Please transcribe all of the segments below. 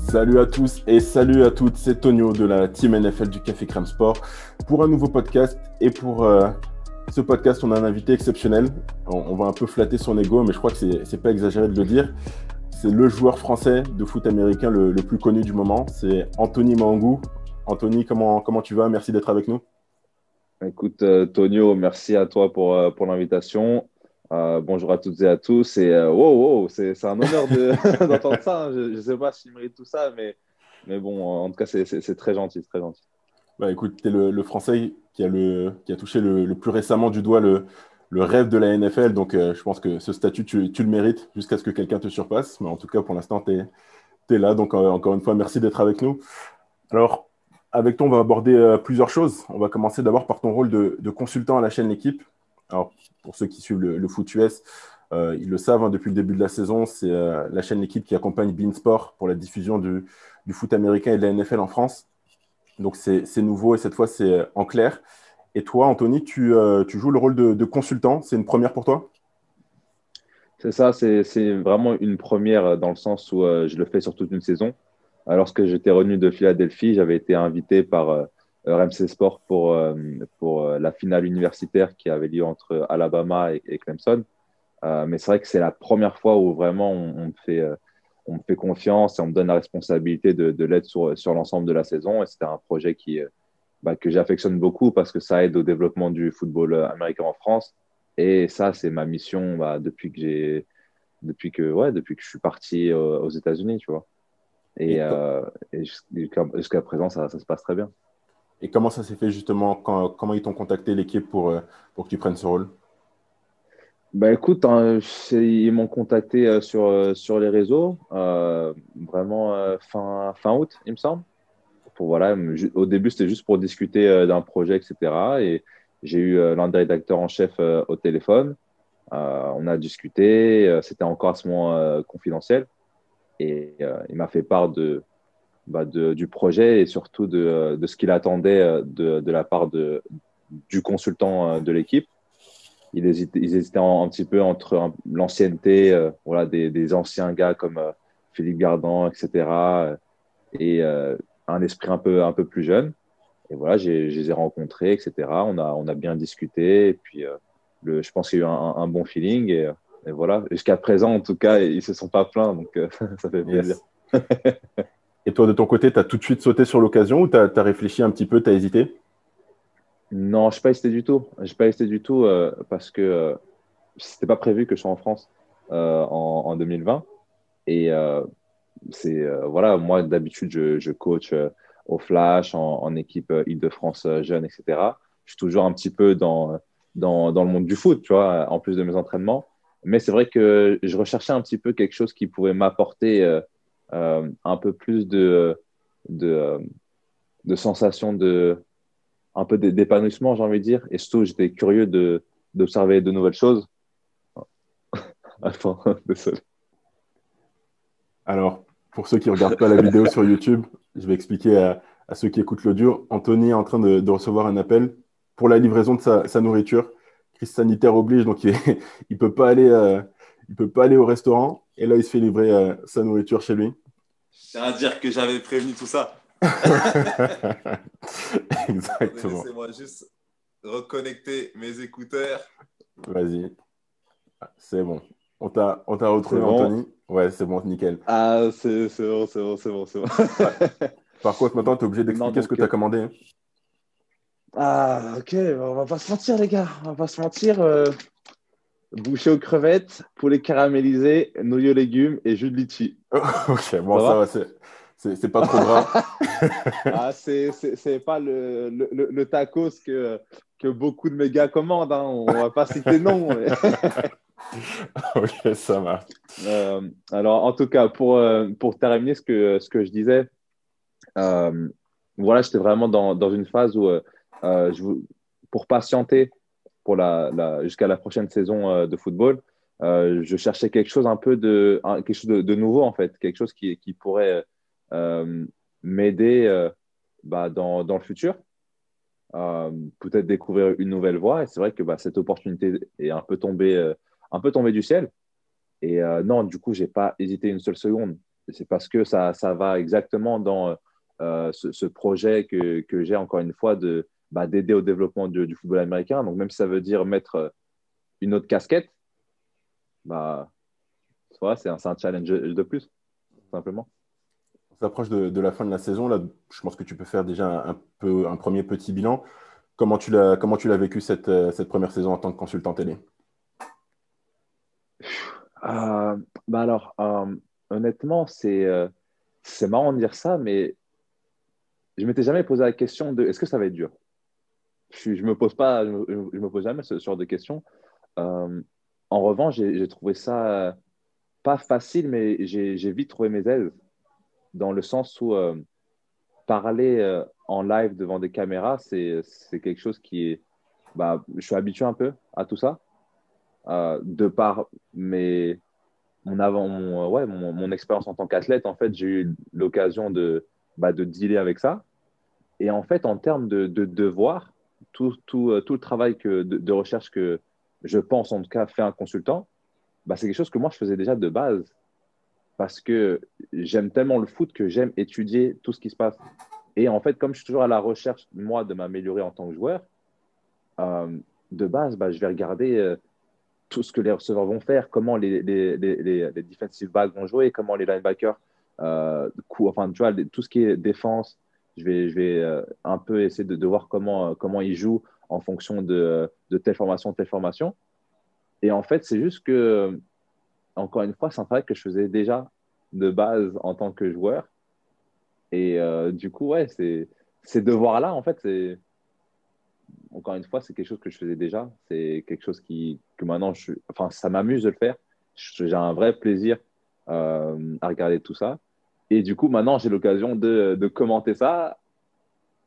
Salut à tous et salut à toutes, c'est Tonio de la Team NFL du Café Crème Sport pour un nouveau podcast. Et pour ce podcast, on a un invité exceptionnel. On va un peu flatter son ego, mais je crois que c'est pas exagéré de le dire. C'est le joueur français de foot américain le plus connu du moment. C'est Anthony Mahongou. Anthony, comment tu vas? Merci d'être avec nous. Écoute, Tonio, merci à toi pour l'invitation. Bonjour à toutes et à tous. Et wow, c'est un honneur d'entendre ça, hein. Je ne sais pas si je mérite tout ça, mais bon, en tout cas, c'est très gentil, c'est très gentil. Bah, écoute, tu es le Français qui a touché le plus récemment du doigt le rêve de la NFL. Donc, je pense que ce statut, tu le mérites jusqu'à ce que quelqu'un te surpasse. Mais en tout cas, pour l'instant, tu es là. Donc, encore une fois, merci d'être avec nous. Alors, avec toi, on va aborder plusieurs choses. On va commencer d'abord par ton rôle de consultant à la chaîne L'équipe. Alors, pour ceux qui suivent le foot US, ils le savent, hein, depuis le début de la saison, c'est la chaîne L'équipe qui accompagne beIN Sport pour la diffusion du foot américain et de la NFL en France. Donc, c'est nouveau et cette fois, c'est en clair. Et toi, Anthony, tu joues le rôle de consultant. C'est une première pour toi? C'est ça, c'est vraiment une première dans le sens où je le fais sur toute une saison. Lorsque j'étais revenu de Philadelphie, j'avais été invité par RMC Sport pour la finale universitaire qui avait lieu entre Alabama et Clemson. Mais c'est vrai que c'est la première fois où vraiment on me fait confiance et on me donne la responsabilité de l'aide sur l'ensemble de la saison. Et c'était un projet que j'affectionne beaucoup parce que ça aide au développement du football américain en France. Et ça, c'est ma mission depuis que je suis parti aux États-Unis, tu vois. Et, Et, co- euh, et jusqu'à présent, ça se passe très bien. et comment ça s'est fait justement? Comment ils t'ont contacté, l'équipe, pour que tu prennes ce rôle? Bah écoute, hein, ils m'ont contacté sur les réseaux, vraiment fin août, il me semble. Voilà, au début, c'était juste pour discuter d'un projet, etc. Et j'ai eu l'un des rédacteurs en chef au téléphone. On a discuté, c'était encore à ce moment confidentiel. Et il m'a fait part du projet et surtout de ce qu'il attendait de la part du consultant de l'équipe. Ils hésitaient un petit peu entre l'ancienneté, voilà, des anciens gars comme Philippe Gardan, etc. Et un esprit un peu plus jeune. Et voilà, je les ai rencontrés, etc. On a bien discuté. Et puis, je pense qu'il y a eu un bon feeling. Et voilà, jusqu'à présent, en tout cas, ils ne se sont pas plaints. Donc, ça fait plaisir. Yes. Et toi, de ton côté, tu as tout de suite sauté sur l'occasion ou tu as réfléchi un petit peu, tu as hésité? Non, je n'ai pas hésité du tout. Je n'ai pas hésité du tout parce que c'était pas prévu que je sois en France en 2020. Et voilà, moi, d'habitude, je coach au Flash, en équipe Île-de-France jeune, etc. Je suis toujours un petit peu dans le monde du foot, tu vois, en plus de mes entraînements. Mais c'est vrai que je recherchais un petit peu quelque chose qui pouvait m'apporter un peu plus de, euh, de sensation un peu d'épanouissement, j'ai envie de dire. Et surtout, j'étais curieux d'observer de nouvelles choses. Attends, désolé. Alors, pour ceux qui ne regardent pas la vidéo sur YouTube, je vais expliquer à ceux qui écoutent l'audio. Anthony est en train de recevoir un appel pour la livraison de sa nourriture. Crise sanitaire oblige, donc il ne peut pas aller, il peut pas aller au restaurant. Et là, il se fait livrer sa nourriture chez lui. Je tiens à dire que j'avais prévenu tout ça. Attendez, Exactement. laissez-moi juste reconnecter mes écouteurs. Vas-y, c'est bon. On t'a retrouvé, C'est bon. Anthony. Ouais, c'est bon, nickel. Ah, c'est bon, c'est bon, c'est bon, c'est bon. Ouais. Par contre, maintenant, tu es obligé Non, d'expliquer ce que donc, tu as commandé, hein. ok, on va pas se mentir, les gars. On va pas se mentir. Bouchée aux crevettes, poulet caramélisé, nouilles aux légumes et jus de litchi. Ok, bon, Ça ça va? va, c'est pas trop gras. Ah, c'est pas le tacos que beaucoup de mes gars commandent, hein. On va pas citer non. Ok, ça marche. Alors, en tout cas, pour terminer ce que je disais, euh, voilà, j'étais vraiment dans une phase où, pour patienter jusqu'à la prochaine saison de football, je cherchais quelque chose quelque chose de nouveau, en fait, quelque chose qui pourrait euh, m'aider dans le futur, peut-être découvrir une nouvelle voie. Et c'est vrai que cette opportunité est un peu tombée du ciel. Et non, du coup, j'ai pas hésité une seule seconde. c'est parce que ça va exactement dans ce projet que j'ai, encore une fois, d'aider au développement du football américain. Donc, même si ça veut dire mettre une autre casquette, bah, voilà, c'est un challenge de plus, tout simplement. On s'approche de la fin de la saison. Là, je pense que tu peux faire déjà un premier petit bilan. Comment tu l'as vécu cette première saison en tant que consultant télé? Bah alors, honnêtement, c'est marrant de dire ça, mais je m'étais jamais posé la question de est-ce que ça va être dur? Je me pose pas, je me pose jamais ce genre de questions. Euh, En revanche, j'ai trouvé ça pas facile, mais j'ai vite trouvé mes aises dans le sens où parler en live devant des caméras, c'est quelque chose qui est, bah, je suis habitué un peu à tout ça, de par mon expérience en tant qu'athlète. En fait, j'ai eu l'occasion de dealer avec ça. Et en fait, en termes de devoir, tout le travail de recherche que je pense, en tout cas, fait un consultant, bah, c'est quelque chose que moi, je faisais déjà de base parce que j'aime tellement le foot que j'aime étudier tout ce qui se passe. Et en fait, comme je suis toujours à la recherche, moi, de m'améliorer en tant que joueur, euh, de base, bah, je vais regarder tout ce que les receveurs vont faire, comment les defensive backs vont jouer, comment les linebackers, enfin, tu vois, tout ce qui est défense, je vais un peu essayer de voir comment ils jouent en fonction de telle formation, telle formation. Et en fait, c'est juste que, encore une fois, c'est un travail que je faisais déjà de base en tant que joueur. Et du coup, ouais, ces devoirs-là, en fait, encore une fois, c'est quelque chose que je faisais déjà. C'est quelque chose que maintenant, enfin, ça m'amuse de le faire. J'ai un vrai plaisir à regarder tout ça. Et du coup, maintenant, j'ai l'occasion de commenter ça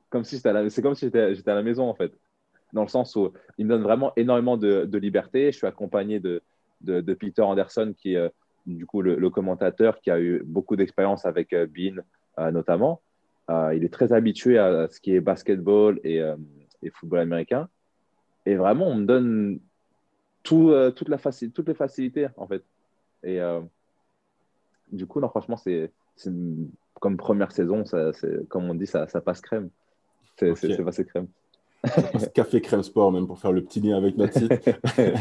comme si c'est comme si j'étais à la maison, en fait. Dans le sens où il me donne vraiment énormément de liberté. Je suis accompagné de Peter Anderson, qui est du coup le commentateur qui a eu beaucoup d'expérience avec Bean, notamment. Il est très habitué à ce qui est basketball et football américain. Et vraiment, on me donne toutes les facilités, en fait. Et du coup, non, franchement, comme première saison, comme on dit, ça passe crème. Ok. C'est passé crème. Ça passe café crème sport même pour faire le petit lien avec notre site. Parler,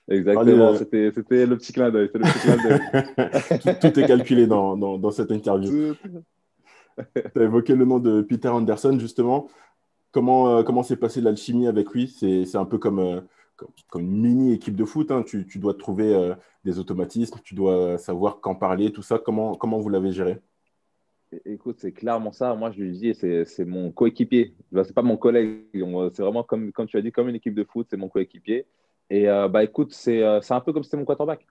Exactement, c'était le petit clin d'œil. C'était le petit clin d'œil. tout est calculé dans cette interview. Tu as évoqué le nom de Peter Anderson, justement. Comment s'est passée l'alchimie avec lui? C'est un peu comme une mini-équipe de foot, hein. Tu dois trouver des automatismes, tu dois savoir quand parler, tout ça. Comment vous l'avez géré? Écoute, c'est clairement ça. Moi, je lui dis, c'est mon coéquipier. C'est pas mon collègue. C'est vraiment comme tu as dit, comme une équipe de foot, c'est mon coéquipier. Et bah, écoute, c'est un peu comme si c'était mon quarterback.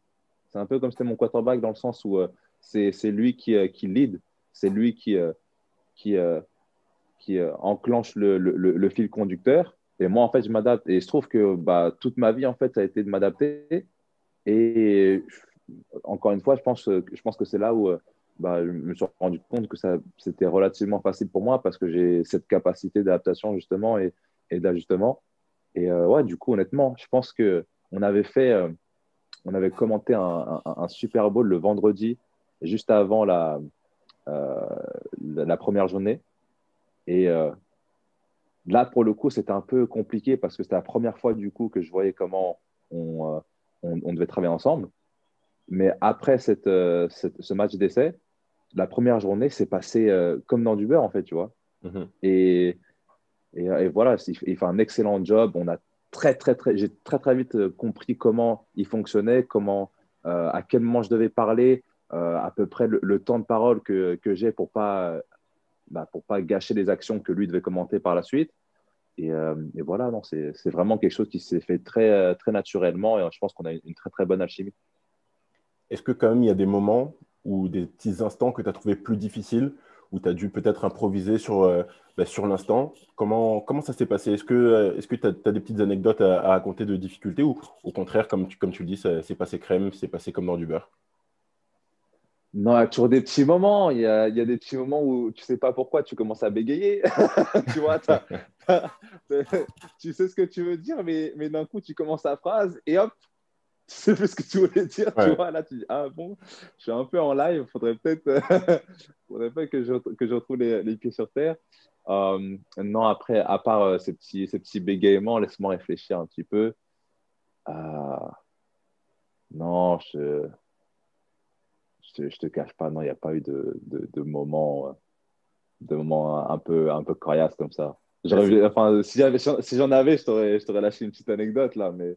C'est un peu comme si c'était mon quarterback dans le sens où c'est lui qui lead. C'est lui qui, euh, qui enclenche le fil conducteur. Et moi, en fait, je m'adapte. Et il se trouve que bah, toute ma vie, en fait, ça a été de m'adapter. Et encore une fois, je pense que c'est là où bah, je me suis rendu compte que c'était relativement facile pour moi parce que j'ai cette capacité d'adaptation, justement, et d'ajustement. Et ouais, du coup, honnêtement, je pense que on avait commenté un Super Bowl le vendredi, juste avant euh, la première journée. Et là, pour le coup, c'était un peu compliqué parce que c'était la première fois, du coup, que je voyais comment on devait travailler ensemble. Mais après ce match d'essai, la première journée s'est passée comme dans du beurre, en fait, tu vois. Mhm. Et, et voilà, il fait un excellent job. J'ai très, très vite compris comment il fonctionnait, à quel moment je devais parler, à peu près le temps de parole que j'ai pour pas gâcher les actions que lui devait commenter par la suite. Et voilà, non, c'est vraiment quelque chose qui s'est fait très, très naturellement et je pense qu'on a une très, très bonne alchimie. Est-ce que quand même il y a des moments ou des petits instants que tu as trouvé plus difficiles, où tu as dû peut-être improviser sur l'instant? Comment ça s'est passé? Est-ce que tu as des petites anecdotes à raconter de difficultés ou au contraire, comme tu le dis, c'est passé crème, c'est passé comme dans du beurre? Non, il y a toujours des petits moments. Il y a des petits moments où tu sais pas pourquoi tu commences à bégayer. Tu vois, t'as- tu sais ce que tu veux dire, mais d'un coup, tu commences ta phrase et hop, tu sais plus ce que tu voulais dire, tu Ouais. vois. Là, tu dis, ah bon, je suis un peu en live, faudrait peut-être faudrait pas que je retrouve les pieds sur terre. Non, après, à part ces petits bégaiements, laisse-moi réfléchir un petit peu. Euh, non, je te cache pas, non, il n'y a pas eu de moments un peu coriaces comme ça. Ouais, Enfin, si j'en avais, je t'aurais lâché une petite anecdote là, mais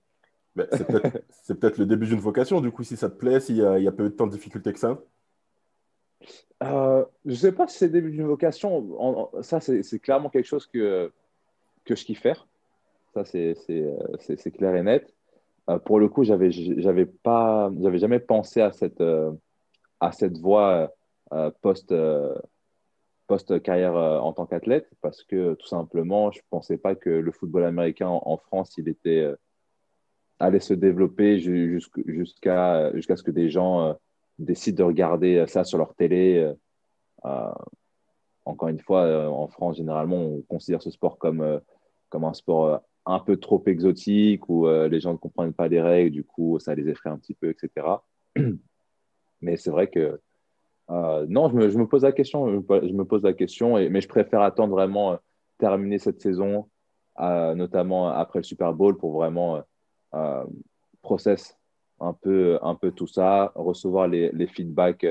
c'est peut-être le début d'une vocation, du coup, si ça te plaît, il y a peu de temps de difficulté que ça. je sais pas si c'est le début d'une vocation. Ça, c'est clairement quelque chose que je kiffe faire. Ça, c'est clair et net. Pour le coup, j'avais jamais pensé à cette voie post, post-carrière en tant qu'athlète parce que tout simplement, je pensais pas que le football américain en France, il était allait se développer jusqu'à ce que des gens décident de regarder ça sur leur télé. Euh, Encore une fois, en France, généralement, on considère ce sport comme un sport un peu trop exotique où les gens ne comprennent pas les règles, du coup, ça les effraie un petit peu, etc. Mais c'est vrai que non, je me pose la question, je me pose la question, mais je préfère attendre vraiment terminer cette saison, notamment après le Super Bowl, pour vraiment euh, process un peu tout ça, recevoir les feedbacks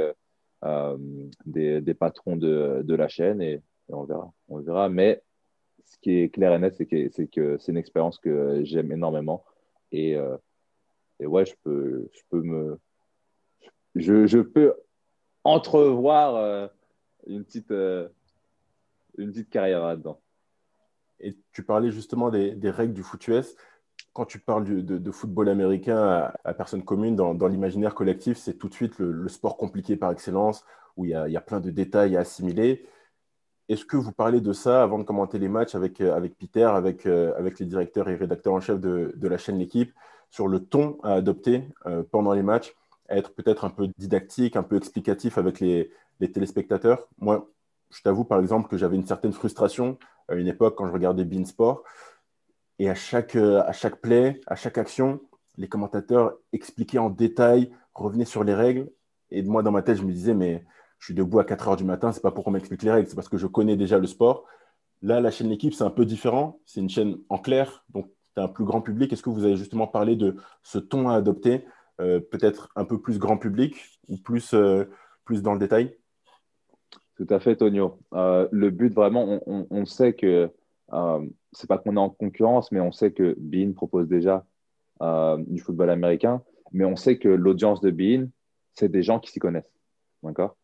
euh, des patrons de la chaîne et on verra. On verra. Mais ce qui est clair et net, c'est que c'est une expérience que j'aime énormément. Et, euh, et ouais, je peux entrevoir une une petite carrière là-dedans. Et tu parlais justement des règles du foot US. Quand tu parles de football américain à personne commune, dans l'imaginaire collectif, c'est tout de suite le sport compliqué par excellence, où il y a plein de détails à assimiler. Est-ce que vous parlez de ça avant de commenter les matchs avec Peter, avec les directeurs et rédacteurs en chef de la chaîne L'équipe, sur le ton à adopter pendant les matchs, à être peut-être un peu didactique, un peu explicatif avec les téléspectateurs? Moi, je t'avoue par exemple que j'avais une certaine frustration à une époque quand je regardais Beansport, et à chaque play, à chaque action, les commentateurs expliquaient en détail, revenaient sur les règles. Et moi, dans ma tête, je me disais, mais je suis debout à 4 heures du matin, c'est pas pour qu'on m'explique les règles, c'est parce que je connais déjà le sport. Là, la chaîne L'équipe, c'est un peu différent. C'est une chaîne en clair, donc tu as un plus grand public. Est-ce que vous avez justement parlé de ce ton à adopter, peut-être un peu plus grand public ou plus dans le détail? Tout à fait, Tonio. Le but, vraiment, on sait que c'est pas qu'on est en concurrence, mais on sait que Bein propose déjà du football américain, mais on sait que l'audience de Bein, c'est des gens qui s'y connaissent. D'accord?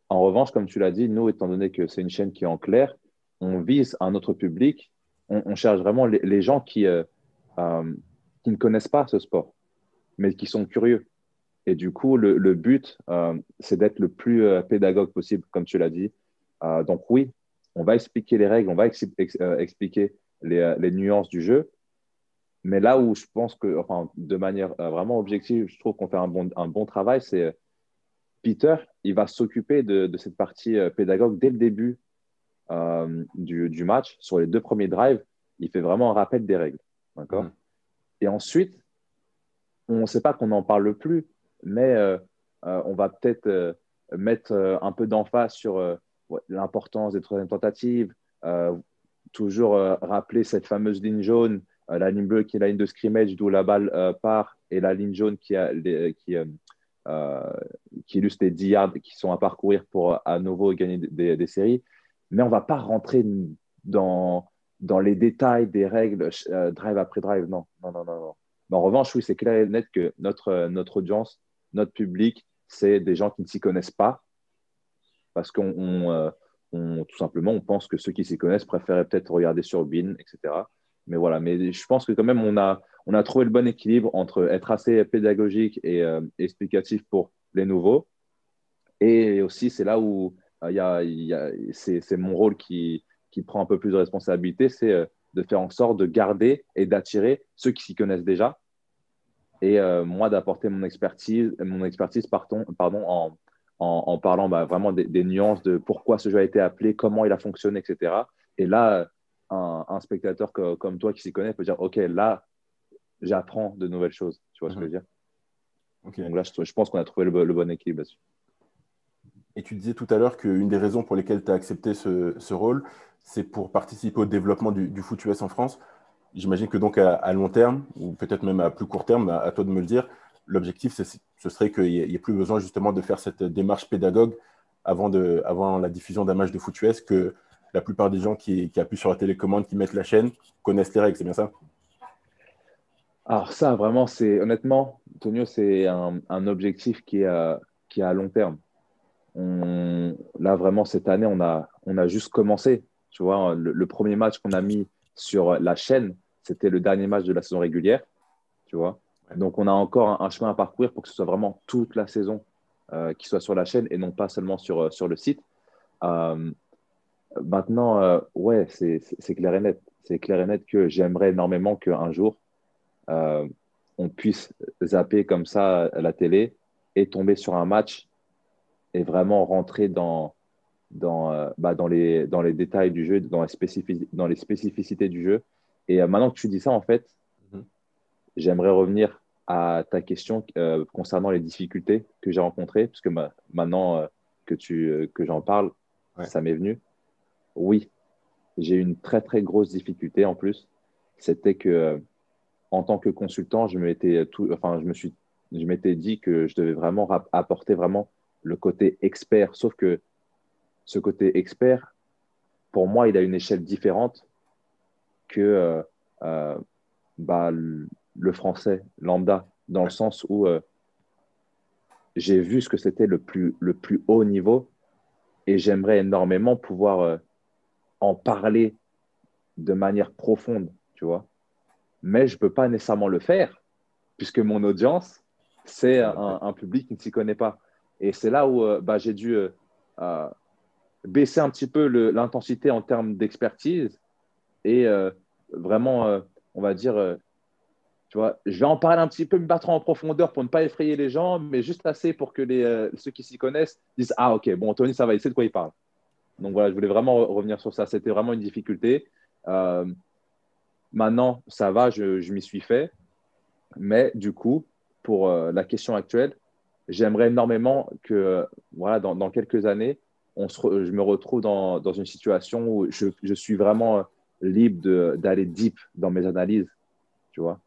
En revanche, comme tu l'as dit, nous, étant donné que c'est une chaîne qui est en clair, on vise un autre public. On cherche vraiment les gens euh, qui ne connaissent pas ce sport, mais qui sont curieux. Et du coup, le but, c'est d'être le plus pédagogue possible, comme tu l'as dit. Donc oui, on va expliquer les règles, on va expliquer les nuances du jeu. Mais là où je pense que, enfin, de manière vraiment objective, je trouve qu'on fait un bon travail, c'est Peter, il va s'occuper de cette partie pédagogue dès le début du match, sur les deux premiers drives. Il fait vraiment un rappel des règles. D'accord? Mhm. Et ensuite, on ne sait pas qu'on n'en parle plus, mais on va peut-être mettre un peu d'emphase sur ouais, l'importance des troisièmes tentatives, euh, toujours rappeler cette fameuse ligne jaune, la ligne bleue qui est la ligne de scrimmage d'où la balle part, et la ligne jaune euh, qui illustre les 10 yards qui sont à parcourir pour à nouveau gagner des séries. Mais on ne va pas rentrer dans les détails des règles drive après drive. Non, non, non, non, non. Mais en revanche, oui, c'est clair et net que notre audience, notre public, c'est des gens qui ne s'y connaissent pas parce tout simplement, on pense que ceux qui s'y connaissent préféraient peut-être regarder sur Bein, etc. Mais voilà, mais je pense que quand même, on a trouvé le bon équilibre entre être assez pédagogique et explicatif pour les nouveaux. Et aussi, c'est là où c'est mon rôle qui prend un peu plus de responsabilité, c'est de faire en sorte de garder et d'attirer ceux qui s'y connaissent déjà et moi d'apporter mon expertise pardon, en parlant bah, vraiment des nuances de pourquoi ce jeu a été appelé, comment il a fonctionné, etc. Et là, un spectateur comme toi qui s'y connaît peut dire, OK, là, j'apprends de nouvelles choses. Tu vois ce que je Mhm. veux dire? Ok. Donc là, je pense qu'on a trouvé le bon équilibre là-dessus. Et tu disais tout à l'heure qu'une des raisons pour lesquelles tu as accepté ce rôle, c'est pour participer au développement du foot US en France. J'imagine que donc à long terme, ou peut-être même à plus court terme, à toi de me le dire, l'objectif, ce serait qu'il n'y ait plus besoin justement de faire cette démarche pédagogue avant la diffusion d'un match de foot US, que la plupart des gens qui appuient sur la télécommande, qui mettent la chaîne, connaissent les règles, c'est bien ça? Alors ça, vraiment, honnêtement, Tonio, c'est un objectif qui est à long terme. Là, vraiment, cette année, on a juste commencé. Tu vois, le premier match qu'on a mis sur la chaîne, c'était le dernier match de la saison régulière. Tu vois. Ouais. Donc, on a encore un chemin à parcourir pour que ce soit vraiment toute la saison qui soit sur la chaîne et non pas seulement sur le site. Euh, Maintenant, ouais, c'est clair et net. C'est clair et net que j'aimerais énormément qu'un jour, euh, on puisse zapper comme ça à la télé et tomber sur un match et vraiment rentrer dans les détails du jeu, dans les spécificités du jeu. Et maintenant que tu dis ça, en fait, Mhm. j'aimerais revenir à ta question concernant les difficultés que j'ai rencontrées, parce que maintenant que j'en parle, Ouais. ça m'est venu. Oui, j'ai eu une très, très grosse difficulté en plus. C'était que, en tant que consultant, je m'étais dit que je devais vraiment apporter vraiment le côté expert. Sauf que ce côté expert, pour moi, il a une échelle différente que euh, bah, le français lambda, dans le Ouais. sens où j'ai vu ce que c'était le plus haut niveau et j'aimerais énormément pouvoir en parler de manière profonde, tu vois. Mais je ne peux pas nécessairement le faire puisque mon audience, c'est Ça va pas. un public qui ne s'y connaît pas. Et c'est là où j'ai dû euh, baisser un petit peu l'intensité en termes d'expertise et vraiment, on va dire, tu vois, je vais en parler un petit peu, me battre en profondeur pour ne pas effrayer les gens, mais juste assez pour que ceux qui s'y connaissent disent ah, ok, bon, Tony, ça va, il sait de quoi il parle. Donc voilà, je voulais vraiment revenir sur ça. C'était vraiment une difficulté. Euh, Maintenant, ça va, je m'y suis fait. Mais du coup, pour la question actuelle, j'aimerais énormément que voilà, dans quelques années, je me retrouve dans une situation où je suis vraiment libre d'aller deep dans mes analyses, tu vois.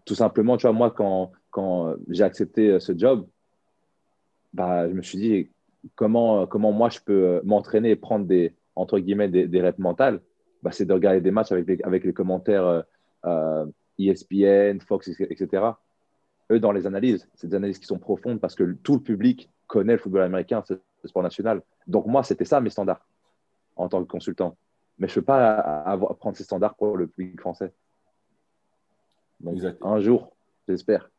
Tout simplement, tu vois, moi, quand j'ai accepté ce job, bah, je me suis dit comment moi je peux m'entraîner et prendre entre guillemets, des reps mentales. Bah, c'est de regarder des matchs avec les commentaires ESPN, Fox, etc. Eux, dans les analyses, c'est des analyses qui sont profondes parce que tout le public connaît le football américain, c'est le sport national. Donc moi, c'était ça mes standards en tant que consultant. Mais je ne peux pas prendre ces standards pour le public français. Donc Exact. un jour, j'espère.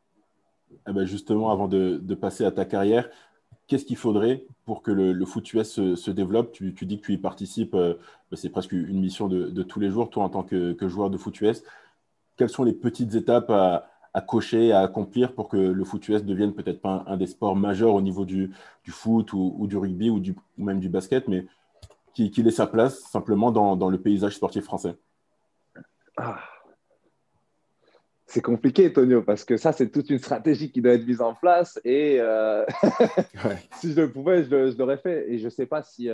Eh ben justement, avant de passer à ta carrière, qu'est-ce qu'il faudrait pour que le foot US se développe? Tu dis que tu y participes, c'est presque une mission de tous les jours, toi en tant que joueur de foot US. Quelles sont les petites étapes à cocher, à accomplir pour que le foot US devienne peut-être pas un des sports majeurs au niveau du foot ou du rugby ou même du basket, mais qu'il ait sa place simplement dans le paysage sportif français? Ah, c'est compliqué, Tonio, parce que ça, c'est toute une stratégie qui doit être mise en place. Et Ouais. si je le pouvais, je l'aurais fait. Et je ne sais pas si,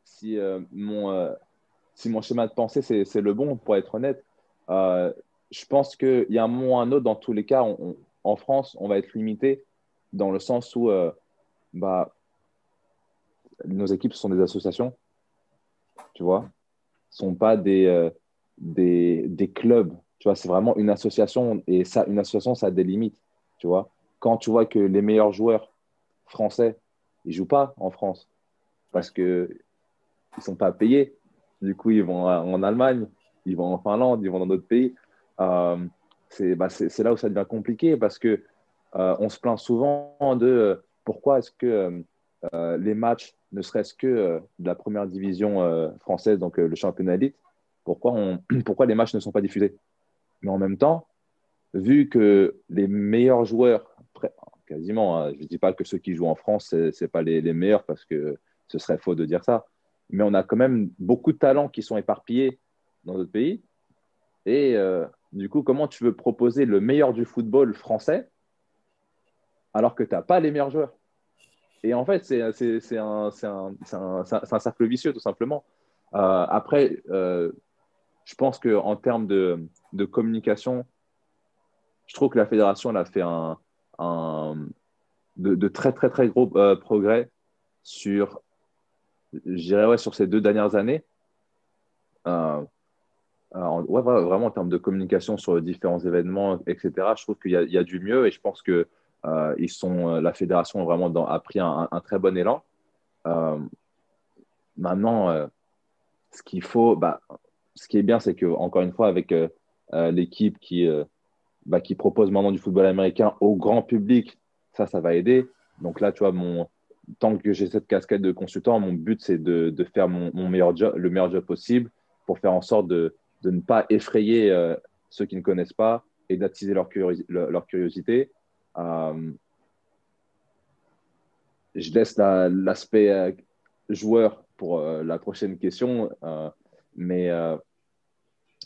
si mon schéma de pensée, c'est le bon, pour être honnête. Euh, je pense qu'il y a un moment ou un autre, dans tous les cas, en France, on va être limité dans le sens où bah, nos équipes sont des associations, tu vois, sont pas des clubs. Tu vois, c'est vraiment une association et ça, une association, ça a des limites. Tu vois, quand tu vois que les meilleurs joueurs français, ils jouent pas en France Ouais. parce que ils sont pas payés. Du coup, ils vont en Allemagne, ils vont en Finlande, ils vont dans d'autres pays. Euh, c'est là où ça devient compliqué parce que on se plaint souvent de pourquoi est-ce que les matchs, ne serait-ce que de la première division française, donc le championnat élite, pourquoi les matchs ne sont pas diffusés. Mais en même temps, vu que les meilleurs joueurs, quasiment, hein, je ne dis pas que ceux qui jouent en France, ce n'est pas les meilleurs parce que ce serait faux de dire ça, mais on a quand même beaucoup de talents qui sont éparpillés dans d'autres pays. Et du coup, comment tu veux proposer le meilleur du football français alors que tu n'as pas les meilleurs joueurs. Et en fait, c'est un cercle vicieux, tout simplement. Après, je pense qu'en termes de communication, je trouve que la fédération elle a fait un, de très, très, très gros progrès sur, je dirais, ouais, sur ces 2 dernières années. Euh, ouais, vraiment en termes de communication sur différents événements, etc., je trouve il y a du mieux et je pense que la fédération a pris un très bon élan. Euh, Maintenant, ce qu'il faut, ce qui est bien, c'est que encore une fois, avec l'équipe qui propose maintenant du football américain au grand public, ça va aider. Donc là, tu vois, tant que j'ai cette casquette de consultant, mon but, c'est de faire mon meilleur job, le meilleur job possible pour faire en sorte de ne pas effrayer ceux qui ne connaissent pas et d'attiser leur curiosité. Euh, je laisse l'aspect joueur pour la prochaine question. Mais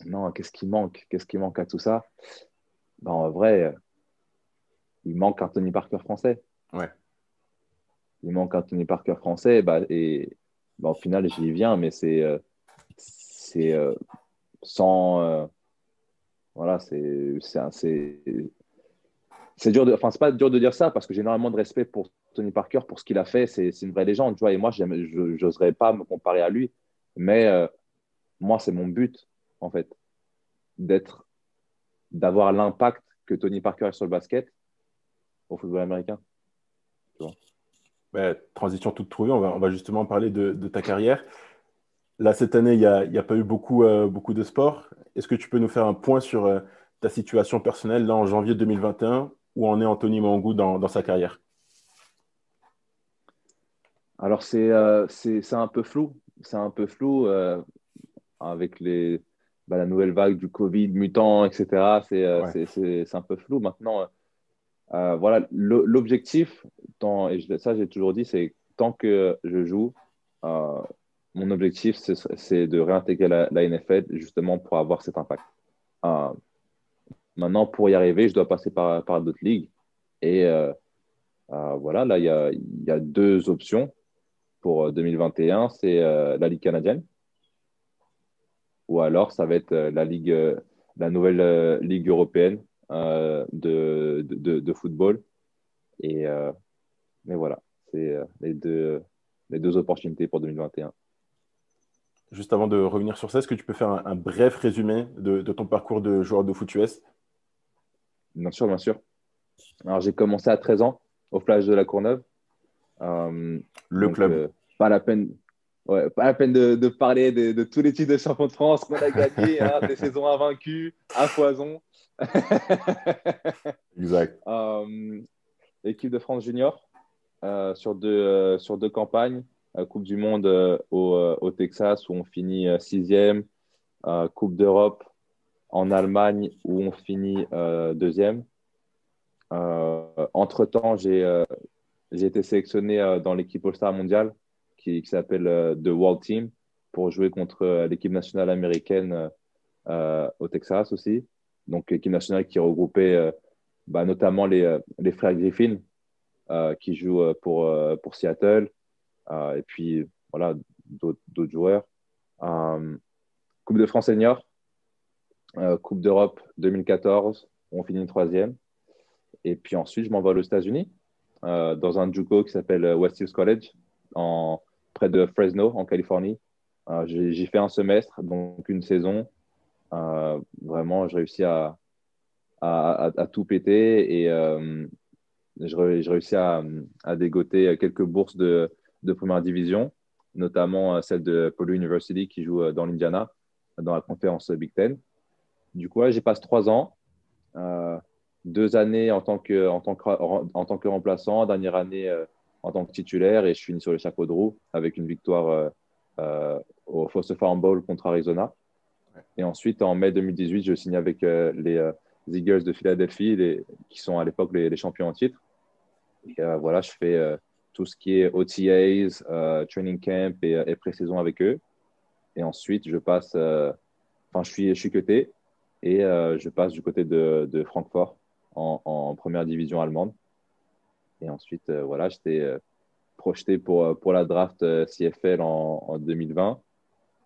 non, qu'est-ce qui manque? Qu'est-ce qui manque à tout ça? En vrai, il manque un Tony Parker français. Ouais. Il manque un Tony Parker français. Au final, j'y viens, mais c'est sans. Voilà, c'est dur enfin, c'est pas dur de dire ça parce que j'ai énormément de respect pour Tony Parker, pour ce qu'il a fait. C'est une vraie légende, tu vois. Et moi, je n'oserais pas me comparer à lui. Mais moi, c'est mon but, en fait, d'être, d'avoir l'impact que Tony Parker a sur le basket au football américain. Tu vois. Transition toute trouvée, on va justement parler de ta carrière. Là, cette année, il y a pas eu beaucoup de sport. Est-ce que tu peux nous faire un point sur ta situation personnelle, là, en janvier 2021, où en est Anthony Mangou dans sa carrière? Alors, c'est un peu flou. C'est un peu flou avec la nouvelle vague du Covid, mutant, etc. Ouais. C'est un peu flou. Maintenant, voilà, l'objectif, ça j'ai toujours dit, c'est tant que je joue, euh, mon objectif, c'est de réintégrer la NFL justement pour avoir cet impact. Euh, Maintenant, pour y arriver, je dois passer par d'autres ligues. Et voilà, là, il y a 2 options pour 2021. C'est la Ligue canadienne ou alors ça va être la nouvelle Ligue européenne de football. Et, mais voilà, c'est les deux opportunités pour 2021. Juste avant de revenir sur ça, est-ce que tu peux faire un bref résumé de ton parcours de joueur de foot US? Bien sûr, bien sûr. Alors, j'ai commencé à 13 ans au Flash de la Courneuve. Euh, Le donc, club. pas la peine, ouais, pas la peine de parler de tous les titres de champion de France qu'on a gagnés, hein, des saisons invaincues, à foison. Exact. Euh, L'équipe de France junior sur deux campagnes. Coupe du Monde au Texas où on finit sixième. Coupe d'Europe en Allemagne où on finit deuxième. Entre-temps, j'ai été sélectionné dans l'équipe All-Star mondiale qui s'appelle The World Team pour jouer contre l'équipe nationale américaine au Texas aussi. Donc, l'équipe nationale qui regroupait notamment les frères Griffin qui jouent pour Seattle et puis voilà, d'autres joueurs. Coupe de France senior, Coupe d'Europe 2014, on finit troisième. Et puis ensuite, je m'envole aux États-Unis dans un JUCO qui s'appelle West Hills College, près de Fresno, en Californie. J'y fais un semestre, donc une saison. Vraiment, je réussis à tout péter et je réussis à dégoter quelques bourses de première division, notamment celle de Purdue University qui joue dans l'Indiana, dans la conférence Big Ten. Du coup, j'y passe 3 ans. Euh, 2 années en tant que remplaçant, dernière année en tant que titulaire, et je finis sur les chapeaux de roue avec une victoire au Foster Farm Bowl contre Arizona. Et ensuite, en mai 2018, je signe avec les Eagles de Philadelphie, qui sont à l'époque les champions en titre. Et voilà, je fais tout ce qui est OTAs, training camp et pré-saison avec eux. Et ensuite, je suis cuté et je passe du côté de Francfort en première division allemande. Et ensuite, voilà, j'étais projeté pour la draft CFL en 2020,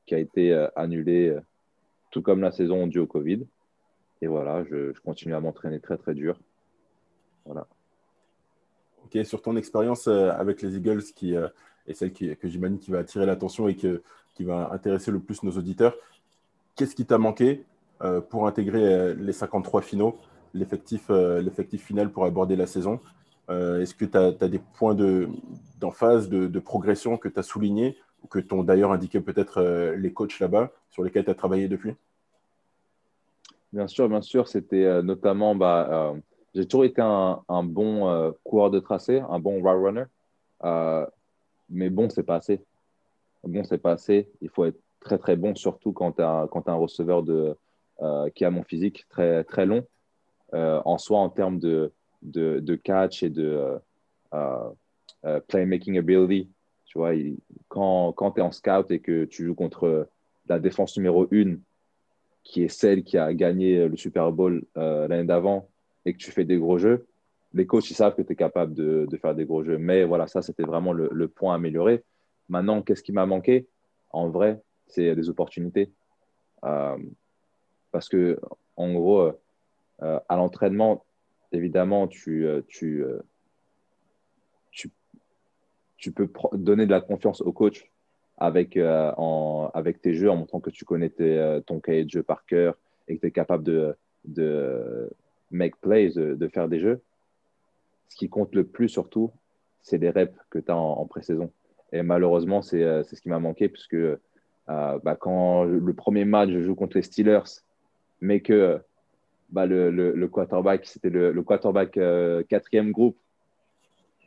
qui a été annulée, tout comme la saison due au Covid. Et voilà, je continue à m'entraîner très, très dur. Voilà. Ok, sur ton expérience avec les Eagles, qui est celle que j'imagine qui va attirer l'attention et qui va intéresser le plus nos auditeurs, qu'est-ce qui t'a manqué pour intégrer les 53 finaux, l'effectif final pour aborder la saison? Est-ce que tu as des points d'emphase, de progression que tu as soulignés ou que t'ont d'ailleurs indiqué peut-être les coachs là-bas sur lesquels tu as travaillé depuis? Bien sûr, c'était notamment, j'ai toujours été un bon coureur de tracé, un bon route runner, euh, mais bon, c'est pas assez. Bon, c'est pas assez. Il faut être très, très bon, surtout quand tu as un receveur qui a mon physique très, très long, en soi, en termes de catch et de euh, playmaking ability. Tu vois, quand tu es en scout et que tu joues contre la défense numéro 1, qui est celle qui a gagné le Super Bowl l'année d'avant, et que tu fais des gros jeux, les coachs, ils savent que tu es capable de faire des gros jeux. Mais voilà, ça, c'était vraiment le point à améliorer. Maintenant, qu'est-ce qui m'a manqué? En vrai, c'est des opportunités. Euh, parce que, en gros, à l'entraînement, évidemment, tu, tu peux donner de la confiance au coach avec tes jeux, en montrant que tu connais ton cahier de jeu par cœur et que tu es capable de make plays, de faire des jeux. Ce qui compte le plus, surtout, c'est les reps que tu as en pré-saison. Et malheureusement, c'est ce qui m'a manqué, puisque quand le premier match, je joue contre les Steelers, mais que le quarterback, c'était le quarterback quatrième groupe.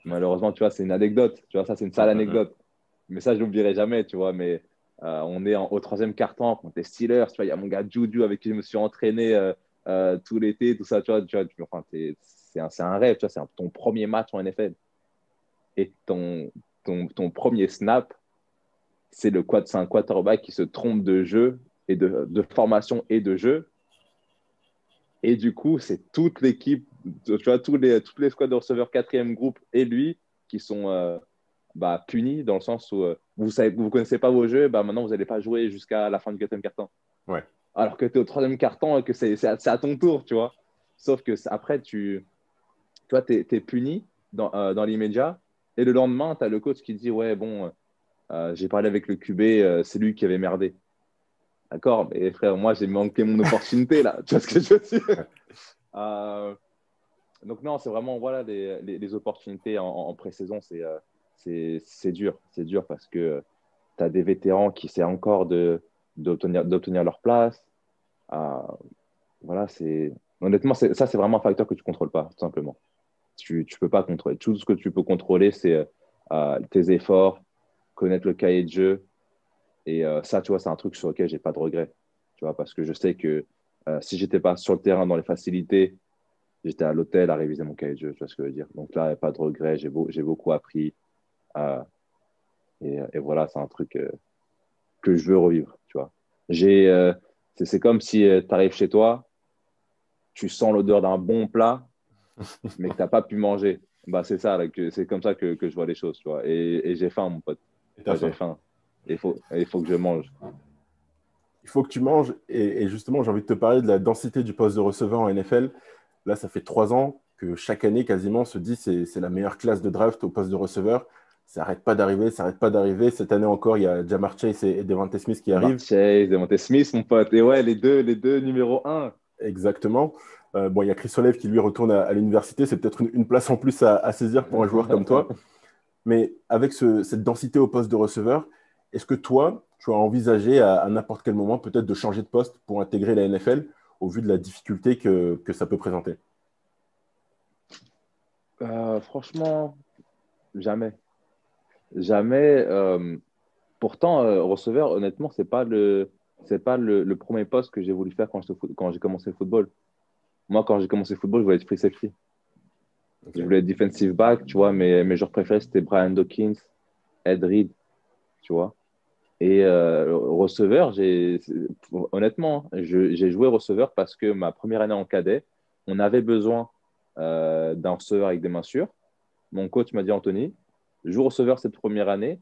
Malheureusement, tu vois, c'est une anecdote. Tu vois, ça, c'est une sale anecdote. Mais ça, je l'oublierai jamais, tu vois. Mais on est au troisième quart-temps contre les Steelers. Tu vois, il y a mon gars Juju avec qui je me suis entraîné tout l'été, tout ça. Enfin, c'est un rêve. Tu vois, ton premier match en NFL. Et ton premier snap, c'est un quarterback qui se trompe de jeu et de formation et de jeu. Et du coup, c'est toute l'équipe, tu vois, toutes les squads de receveurs quatrième groupe et lui qui sont punis dans le sens où vous connaissez pas vos jeux, maintenant vous n'allez pas jouer jusqu'à la fin du quatrième carton. Ouais. Alors que tu es au troisième carton et que c'est à ton tour, tu vois. Sauf que après, tu vois, tu es puni dans l'immédiat et le lendemain, tu as le coach qui dit ouais, bon, j'ai parlé avec le QB, c'est lui qui avait merdé. D'accord, mais frère, moi j'ai manqué mon opportunité là. Tu vois ce que je veux dire? Donc non, c'est vraiment voilà les opportunités en pré-saison, c'est dur. C'est dur parce que tu as des vétérans qui essaient encore d'obtenir leur place. Euh, voilà, honnêtement, ça, c'est vraiment un facteur que tu ne contrôles pas, tout simplement. Tu ne peux pas contrôler. Tout ce que tu peux contrôler, c'est tes efforts, connaître le cahier de jeu. Et ça, tu vois, c'est un truc sur lequel j'ai pas de regret. Tu vois, parce que je sais que si j'étais pas sur le terrain dans les facilités, j'étais à l'hôtel à réviser mon cahier de jeu, tu vois ce que je veux dire. Donc là, il n'y a pas de regret, j'ai beaucoup appris. Euh, et voilà, c'est un truc que je veux revivre, tu vois. J'ai, c'est comme si tu arrives chez toi, tu sens l'odeur d'un bon plat, mais que tu n'as pas pu manger. C'est ça, là, c'est comme ça que je vois les choses, tu vois. Et j'ai faim, mon pote. Et Tu t'as vois, j'ai faim. faim. Il faut que je mange. Il faut que tu manges. Et justement, j'ai envie de te parler de la densité du poste de receveur en NFL. Là, ça fait 3 ans que chaque année, quasiment, on se dit c'est la meilleure classe de draft au poste de receveur. Ça n'arrête pas d'arriver, ça n'arrête pas d'arriver. Cette année encore, il y a Jamar Chase et Devante Smith qui Jamar arrivent. Chase, Devontae Smith, mon pote. Et ouais, les deux numéro un. Exactement. Bon, il y a Chris Olave qui lui retourne à l'université. C'est peut-être une place en plus à saisir pour un joueur comme toi. Mais avec cette densité au poste de receveur, est-ce que toi, tu as envisagé à n'importe quel moment peut-être de changer de poste pour intégrer la NFL au vu de la difficulté que ça peut présenter? Franchement, jamais. Jamais. Pourtant, receveur, honnêtement, c'est pas le premier poste que j'ai voulu faire quand j'ai commencé le football. Moi, quand j'ai commencé le football, je voulais être free safety. Je Ok. voulais être defensive back, tu vois, mes joueurs préférés, c'était Brian Dawkins, Ed Reed, tu vois. Et receveur, honnêtement, j'ai joué receveur parce que ma première année en cadet, on avait besoin d'un receveur avec des mains sûres. mon coach m'a dit, Anthony, joue receveur cette première année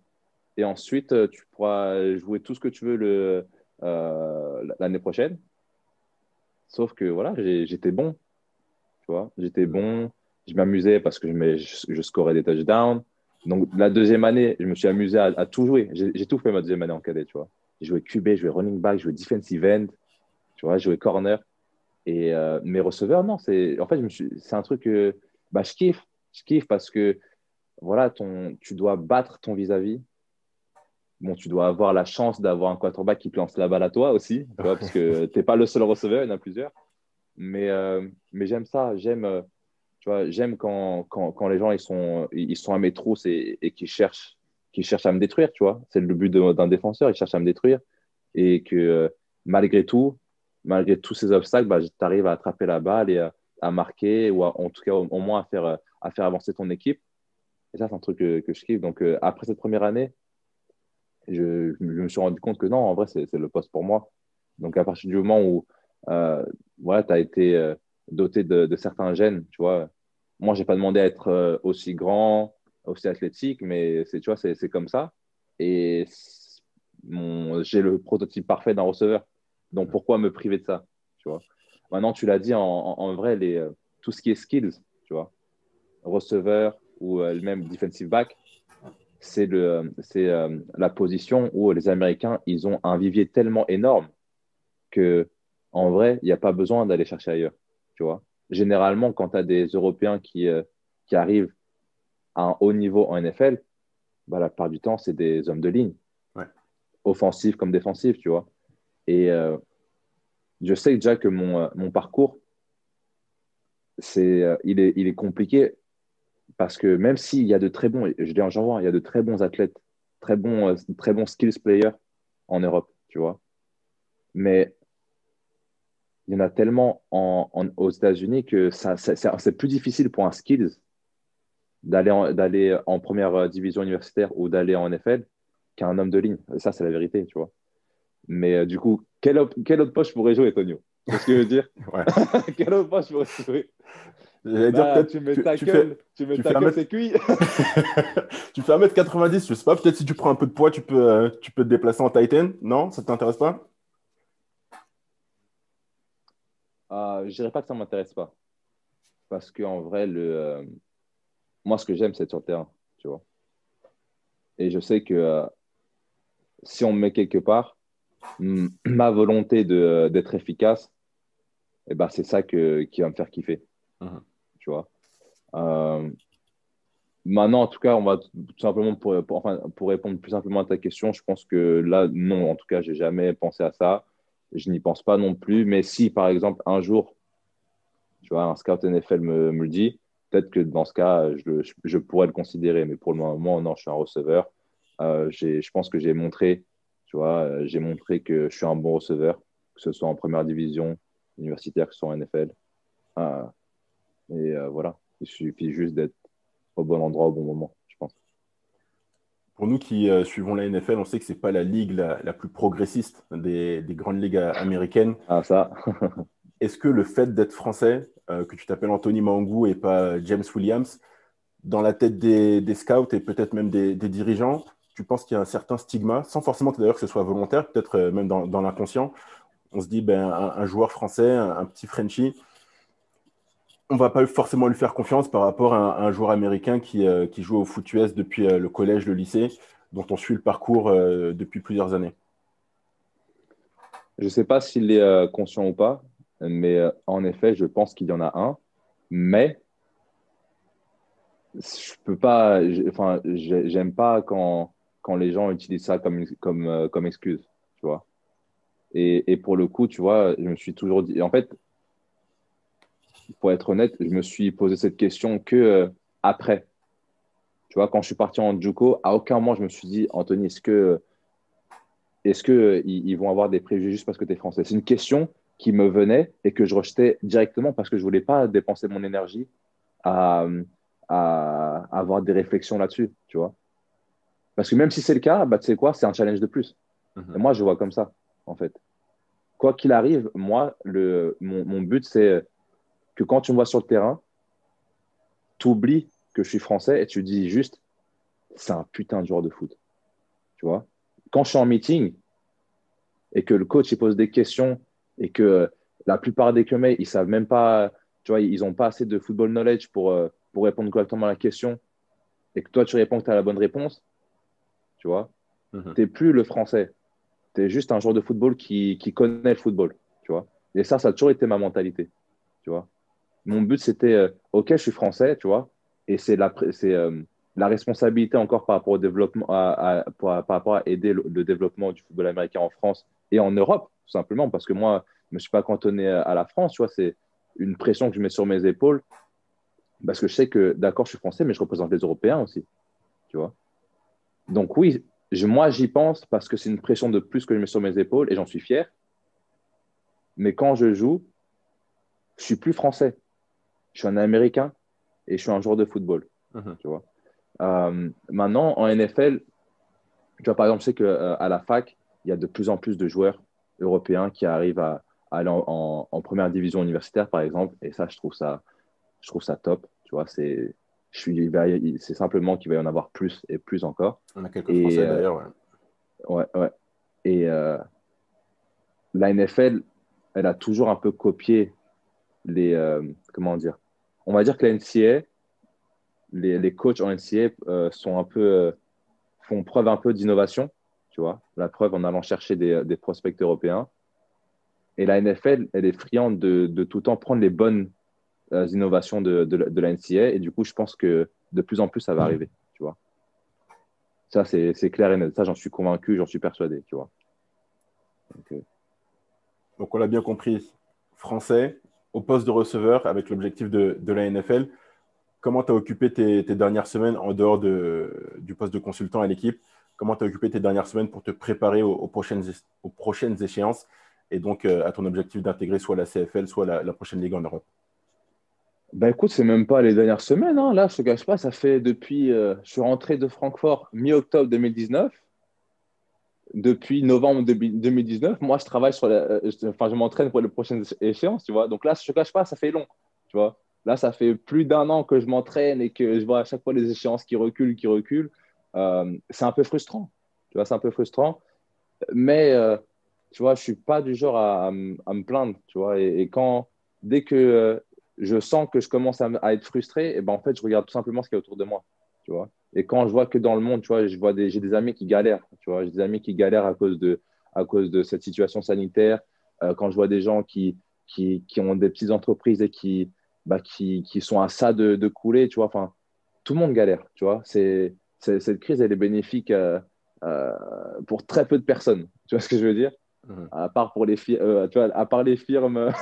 et ensuite, tu pourras jouer tout ce que tu veux l'année prochaine. Sauf que voilà, j'étais bon, tu vois. J'étais bon, je m'amusais parce que je scorais des touchdowns. Donc, la deuxième année, je me suis amusé à tout jouer. J'ai tout fait ma deuxième année en cadet, tu vois. J'ai joué QB, j'ai joué running back, j'ai joué defensive end, tu vois, j'ai joué corner. Et mes receveurs, non, en fait, c'est un truc que bah, je kiffe. Je kiffe parce que voilà, tu dois battre ton vis-à-vis. Bon, tu dois avoir la chance d'avoir un quarterback qui te lance la balle à toi aussi, tu vois, parce que tu n'es pas le seul receveur, il y en a plusieurs. Mais j'aime ça, tu vois, j'aime quand les gens ils sont à mes trousses et qu'ils cherchent à me détruire, tu vois. C'est le but d'un défenseur, ils cherchent à me détruire et que malgré tout, malgré tous ces obstacles, bah, tu arrives à attraper la balle et à marquer ou en tout cas au moins à faire avancer ton équipe. Et ça, c'est un truc que je kiffe. Donc après cette première année, je me suis rendu compte que non, en vrai, c'est le poste pour moi. Donc, à partir du moment où voilà, tu as été doté de certains gènes, tu vois, moi, j'ai pas demandé à être aussi grand, aussi athlétique, mais tu vois, c'est comme ça. Et j'ai le prototype parfait d'un receveur. Donc, pourquoi me priver de ça, tu vois? Maintenant, tu l'as dit, en vrai, tout ce qui est skills, tu vois, receveur ou même defensive back, c'est la position où les Américains, ils ont un vivier tellement énorme que, en vrai, il n'y a pas besoin d'aller chercher ailleurs, tu vois. Généralement, quand tu as des Européens qui arrivent à un haut niveau en NFL, bah, la plupart du temps, c'est des hommes de ligne, Ouais. offensifs comme défensifs, tu vois. Et je sais déjà que mon parcours, il est compliqué parce que même s'il y a de très bons, je dis en janvier, il y a de très bons athlètes, très bons skills players en Europe, tu vois. Mais il y en a tellement aux États-Unis que c'est plus difficile pour un skills d'aller en première division universitaire ou d'aller en NFL qu'un homme de ligne. Ça, c'est la vérité, tu vois. Mais du coup, quel autre poste je pourrais jouer, Tonio? C'est ce que je veux dire. Ouais. Quel autre poste je pourrais jouer? J'allais dire Là, peut-être tu mets tu fais tackle, 1 c'est cuit. tu fais 1m90, je sais pas, peut-être si tu prends un peu de poids, tu peux te déplacer en Titan. Non, ça t'intéresse pas? Je dirais pas que ça m'intéresse pas. Parce qu'en vrai, moi, ce que j'aime, c'est être sur le terrain, tu vois. Et je sais que si on me met quelque part, ma volonté d'être efficace, eh ben, c'est ça qui va me faire kiffer, Mhm. tu vois. Euh, Maintenant, en tout cas, on va tout simplement enfin, pour répondre plus simplement à ta question, je pense que là, non, en tout cas, j'ai jamais pensé à ça. Je n'y pense pas non plus. Mais si, par exemple, un jour, tu vois, un scout NFL me le dit, peut-être que dans ce cas, je pourrais le considérer. Mais pour le moment, non, je suis un receveur. Je pense que j'ai montré, tu vois, j'ai montré que je suis un bon receveur, que ce soit en première division universitaire, que ce soit en NFL. Euh, voilà, il suffit juste d'être au bon endroit au bon moment, je pense. Pour nous qui suivons la NFL, on sait que c'est pas la ligue la plus progressiste des grandes ligues américaines. Ah, ça. Est-ce que le fait d'être français, que tu t'appelles Anthony Mangou et pas James Williams, dans la tête des scouts et peut-être même des dirigeants, tu penses qu'il y a un certain stigma, sans forcément d'ailleurs que ce soit volontaire, peut-être même dans l'inconscient. On se dit, ben, un joueur français, un petit Frenchie, on va pas forcément lui faire confiance par rapport à un joueur américain qui joue au foot US depuis le collège, le lycée, dont on suit le parcours depuis plusieurs années. Je ne sais pas s'il est conscient ou pas, mais en effet, je pense qu'il y en a un. Mais je peux pas, enfin, j'aime pas quand les gens utilisent ça comme excuse, tu vois. Et pour le coup, tu vois, je me suis toujours dit, en fait, pour être honnête, je me suis posé cette question que après. Tu vois, quand je suis parti en JUCO, à aucun moment je me suis dit, Anthony, est-ce que ils vont avoir des préjugés juste parce que tu es français? C'est une question qui me venait et que je rejetais directement parce que je voulais pas dépenser mon énergie à, à avoir des réflexions là-dessus, tu vois. Parce que même si c'est le cas, bah, tu sais quoi, c'est un challenge de plus. Et Mhm. moi, je vois comme ça, en fait. Quoi qu'il arrive, moi, mon but, c'est que quand tu me vois sur le terrain, tu oublies que je suis français et tu dis juste, c'est un putain de joueur de foot. Tu vois? Quand je suis en meeting et que le coach il pose des questions et que la plupart des mecs, ils savent même pas, tu vois, ils n'ont pas assez de football knowledge pour répondre correctement à la question et que toi, tu réponds que tu as la bonne réponse, tu vois, Mhm. tu n'es plus le français. Tu es juste un joueur de football qui connaît le football, tu vois. Et ça a toujours été ma mentalité, tu vois. Mon but, c'était, OK, je suis français, tu vois, et la responsabilité encore par rapport au développement, par rapport à aider le développement du football américain en France et en Europe, tout simplement, parce que moi, je ne me suis pas cantonné à la France, tu vois, c'est une pression que je mets sur mes épaules, parce que je sais que, d'accord, je suis français, mais je représente les Européens aussi, tu vois. Donc oui, moi, j'y pense parce que c'est une pression de plus que je mets sur mes épaules et j'en suis fier, mais quand je joue, je suis plus français, je suis un Américain et je suis un joueur de football, Mhm. tu vois. Maintenant, en NFL, tu vois, par exemple, je sais qu'à la fac, il y a de plus en plus de joueurs européens qui arrivent à aller en première division universitaire, par exemple. Et ça, je trouve ça top. Tu vois, c'est simplement qu'il va y en avoir plus et plus encore. On a quelques Et Français d'ailleurs. Ouais. ouais, ouais. Et la NFL, elle a toujours un peu copié comment dire? On va dire que la NCAA, les coachs en NCAA sont un peu font preuve un peu d'innovation, tu vois. La preuve en allant chercher des prospects européens. Et la NFL, elle est friande de tout le temps prendre les bonnes innovations de la NCAA. Et du coup, je pense que de plus en plus, ça va arriver, tu vois. Ça, c'est clair et net. Ça, j'en suis convaincu, j'en suis persuadé, tu vois. Donc, Donc on l'a bien compris, français, au poste de receveur avec l'objectif de la NFL. Comment tu as occupé tes dernières semaines en dehors du poste de consultant à l'équipe? Comment tu as occupé tes dernières semaines pour te préparer aux prochaines échéances et donc à ton objectif d'intégrer soit la CFL, soit la prochaine ligue en Europe? bah écoute, c'est même pas les dernières semaines, hein. Là, je te cache pas, ça fait depuis, je suis rentré de Francfort mi-octobre 2019. Depuis novembre 2019, moi, je travaille enfin, je m'entraîne pour les prochaines échéances, tu vois. Donc là, je ne te cache pas, ça fait long, tu vois. Là, ça fait plus d'un an que je m'entraîne et que je vois à chaque fois les échéances qui reculent, qui reculent. C'est un peu frustrant, tu vois, c'est un peu frustrant. Mais, tu vois, je ne suis pas du genre à me plaindre, tu vois. Dès que je sens que je commence à être frustré, et ben, en fait, je regarde tout simplement ce qu'il y a autour de moi, tu vois. Et quand je vois que dans le monde, tu vois, j'ai des amis qui galèrent, tu vois, j'ai des amis qui galèrent à cause de cette situation sanitaire. Quand je vois des gens qui ont des petites entreprises et qui sont à ça de couler, tu vois, enfin, tout le monde galère, tu vois. Cette crise, elle est bénéfique euh, pour très peu de personnes. Tu vois ce que je veux dire? Mhm. À part pour tu vois, à part les firmes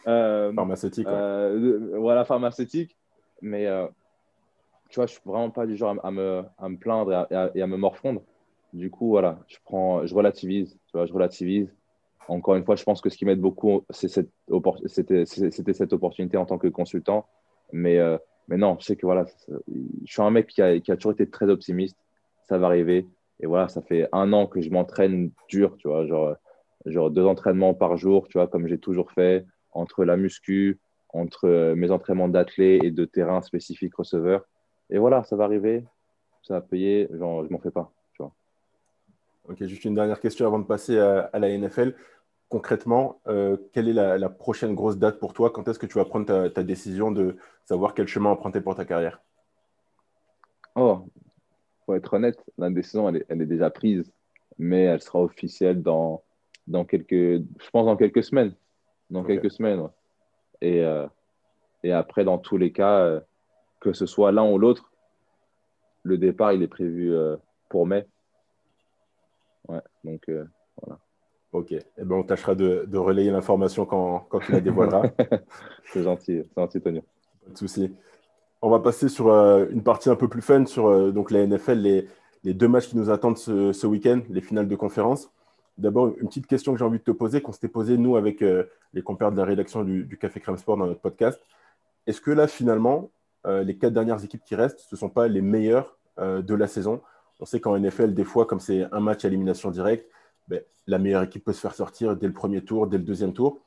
euh, Pharmaceutique, ouais. voilà, pharmaceutiques. Mais tu vois, je suis vraiment pas du genre à me plaindre et à me morfondre. Du coup, voilà, je relativise. Tu vois, je relativise. Encore une fois, je pense que ce qui m'aide beaucoup, c'était cette opportunité en tant que consultant. Mais, euh, mais non, je sais que voilà, je suis un mec qui a toujours été très optimiste. Ça va arriver. Et voilà, ça fait un an que je m'entraîne dur, tu vois, genre 2 entraînements par jour, tu vois, comme j'ai toujours fait, entre la muscu, entre mes entraînements d'athlète et de terrain spécifique receveur. Et voilà, ça va arriver, ça va payer, genre, je m'en fais pas, tu vois. Ok, juste une dernière question avant de passer à la NFL. Concrètement, quelle est la prochaine grosse date pour toi? Quand est-ce que tu vas prendre ta décision de savoir quel chemin emprunter pour ta carrière? Oh, pour être honnête, la décision, elle est déjà prise, mais elle sera officielle je pense dans quelques semaines. Dans Ok, quelques semaines, ouais. Et, euh, et après, dans tous les cas, que ce soit l'un ou l'autre, le départ, il est prévu pour mai. Ouais, donc voilà. ok. Eh ben, on tâchera de relayer l'information quand tu la dévoileras. C'est gentil, Tony. Pas de souci. On va passer sur une partie un peu plus fun sur donc la NFL, les deux matchs qui nous attendent ce week-end, les finales de conférence. D'abord, une petite question que j'ai envie de te poser, qu'on s'était posée, nous, avec les compères de la rédaction du Café Crème Sport dans notre podcast. Est-ce que là, finalement, les quatre dernières équipes qui restent, ce ne sont pas les meilleures de la saison? On sait qu'en NFL, des fois, comme c'est un match à élimination directe, ben, la meilleure équipe peut se faire sortir dès le premier tour, dès le deuxième tour.